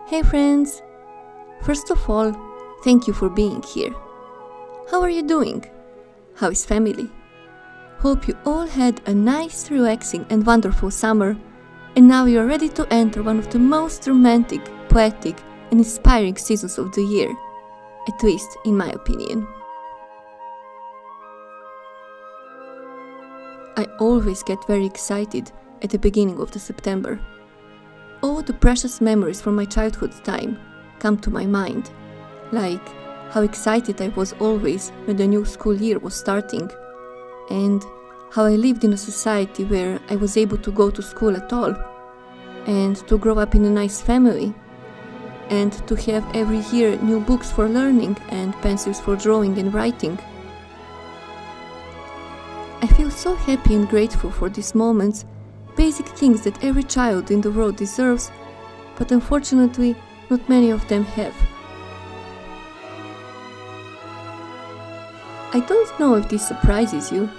Hey friends! First of all, thank you for being here. How are you doing? How is family? Hope you all had a nice, relaxing and wonderful summer, and now you are ready to enter one of the most romantic, poetic and inspiring seasons of the year, at least in my opinion. I always get very excited at the beginning of the September. All the precious memories from my childhood time come to my mind, like how excited I was always when the new school year was starting, and how I lived in a society where I was able to go to school at all, and to grow up in a nice family, and to have every year new books for learning and pencils for drawing and writing. I feel so happy and grateful for these moments, basic things that every child in the world deserves, but unfortunately not many of them have. I don't know if this surprises you,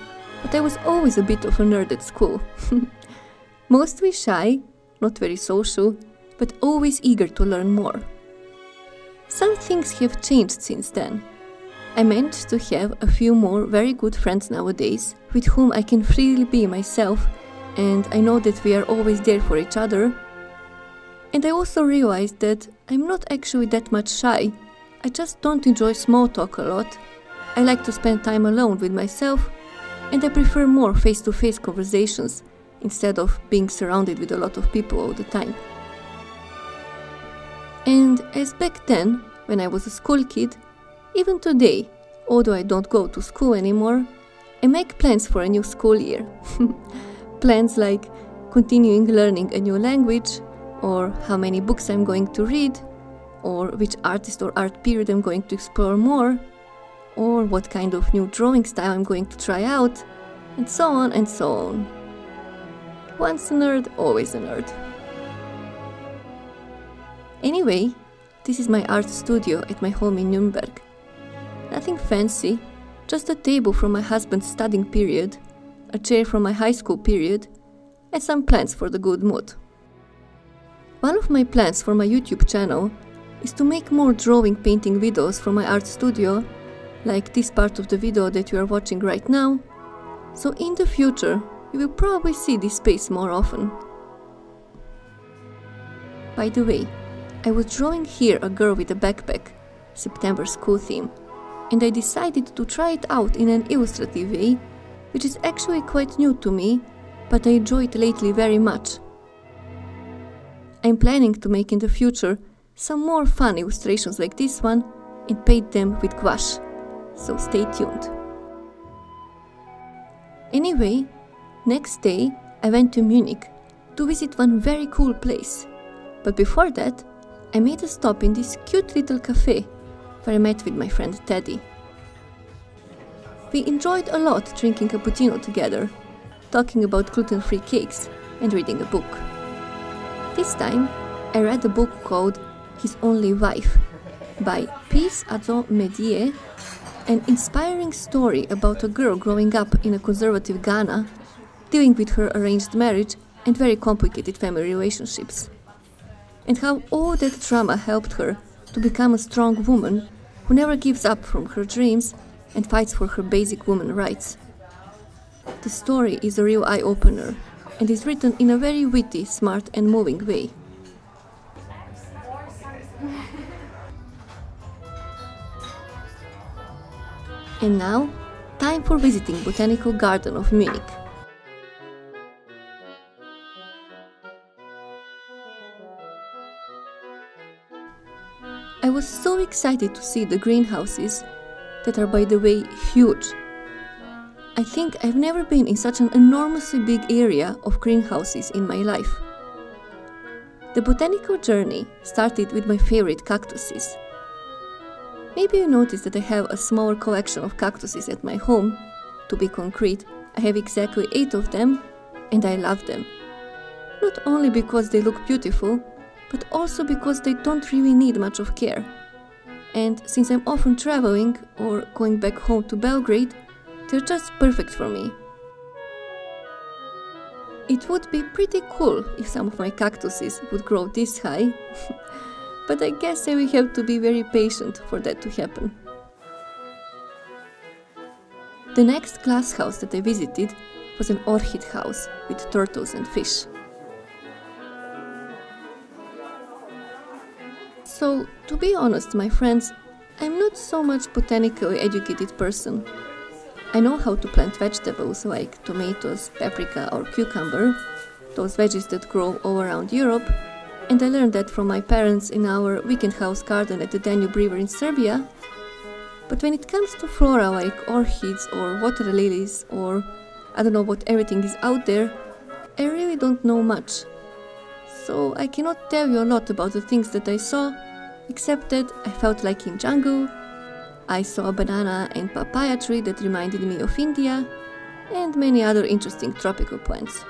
but I was always a bit of a nerd at school. Mostly shy, not very social, but always eager to learn more. Some things have changed since then. I managed to have a few more very good friends nowadays, with whom I can freely be myself, and I know that we are always there for each other. And I also realized that I'm not actually that much shy. I just don't enjoy small talk a lot. I like to spend time alone with myself, and I prefer more face-to-face conversations instead of being surrounded with a lot of people all the time. And as back then, when I was a school kid, even today, although I don't go to school anymore, I make plans for a new school year. Plans like continuing learning a new language, or how many books I'm going to read, or which artist or art period I'm going to explore more, or what kind of new drawing style I'm going to try out, and so on and so on. Once a nerd, always a nerd. Anyway, this is my art studio at my home in Nuremberg. Nothing fancy, just a table from my husband's studying period, a chair from my high school period, and some plants for the good mood. One of my plans for my YouTube channel is to make more drawing painting videos from my art studio, like this part of the video that you are watching right now, so in the future you will probably see this space more often. By the way, I was drawing here a girl with a backpack, September school theme, and I decided to try it out in an illustrative way, which is actually quite new to me, but I enjoy it lately very much. I'm planning to make in the future some more fun illustrations like this one and paint them with gouache, so stay tuned. Anyway, next day I went to Munich to visit one very cool place, but before that I made a stop in this cute little cafe where I met with my friend Teddy. We enjoyed a lot drinking cappuccino together, talking about gluten-free cakes and reading a book. This time I read a book called His Only Wife by Peace Ado-Medie, an inspiring story about a girl growing up in a conservative Ghana, dealing with her arranged marriage and very complicated family relationships, and how all that drama helped her to become a strong woman who never gives up from her dreams and fights for her basic woman rights. The story is a real eye-opener and is written in a very witty, smart and moving way. And now, time for visiting Botanical Garden of Munich. I was so excited to see the greenhouses, that are by the way huge. I think I've never been in such an enormously big area of greenhouses in my life. The botanical journey started with my favorite cactuses. Maybe you noticed that I have a smaller collection of cactuses at my home. To be concrete, I have exactly 8 of them, and I love them. Not only because they look beautiful, but also because they don't really need much of care. And since I'm often traveling or going back home to Belgrade, they're just perfect for me. It would be pretty cool if some of my cactuses would grow this high. but I guess I will have to be very patient for that to happen. The next glass house that I visited was an orchid house with turtles and fish. So, to be honest, my friends, I'm not so much botanically educated person. I know how to plant vegetables like tomatoes, paprika or cucumber, those veggies that grow all around Europe, and I learned that from my parents in our weekend house garden at the Danube River in Serbia. But when it comes to flora like orchids or water lilies or I don't know what everything is out there, I really don't know much. So I cannot tell you a lot about the things that I saw, except that I felt like in jungle, I saw a banana and papaya tree that reminded me of India, and many other interesting tropical plants.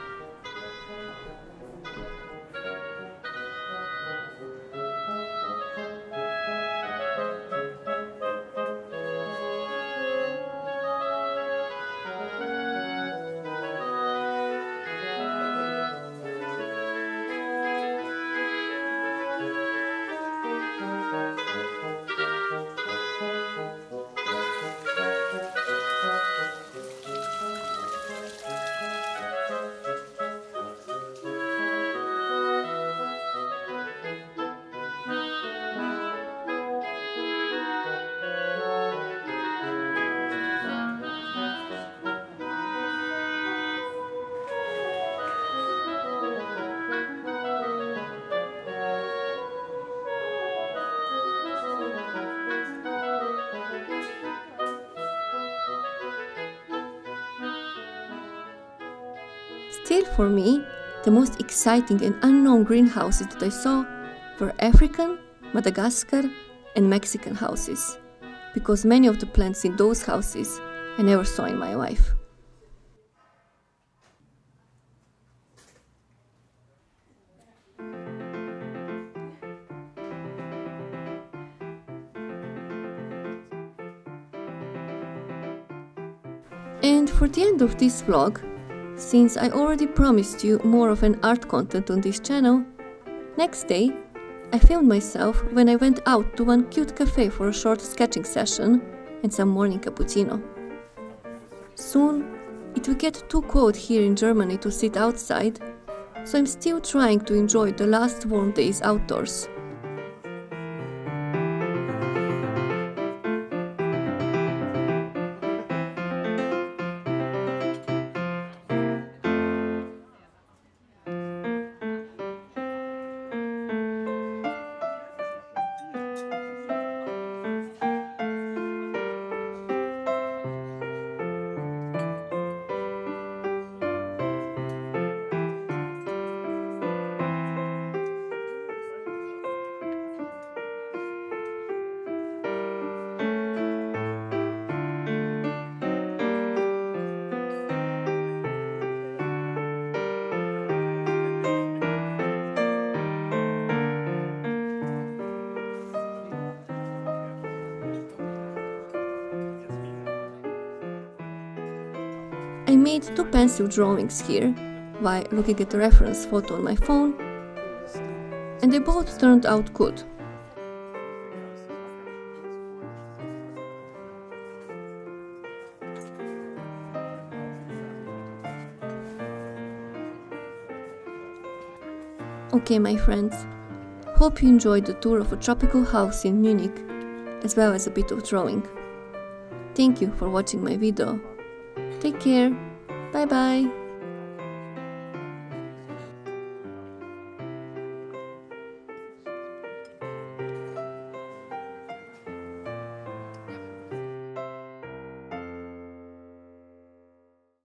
Still, for me, the most exciting and unknown greenhouses that I saw were African, Madagascar and Mexican houses, because many of the plants in those houses I never saw in my life. And for the end of this vlog, since I already promised you more of an art content on this channel, next day I filmed myself when I went out to one cute cafe for a short sketching session and some morning cappuccino. Soon it will get too cold here in Germany to sit outside, so I'm still trying to enjoy the last warm days outdoors. I made 2 pencil drawings here while looking at the reference photo on my phone, and they both turned out good. Okay, my friends, hope you enjoyed the tour of a tropical house in Munich, as well as a bit of drawing. Thank you for watching my video. Take care. Bye bye.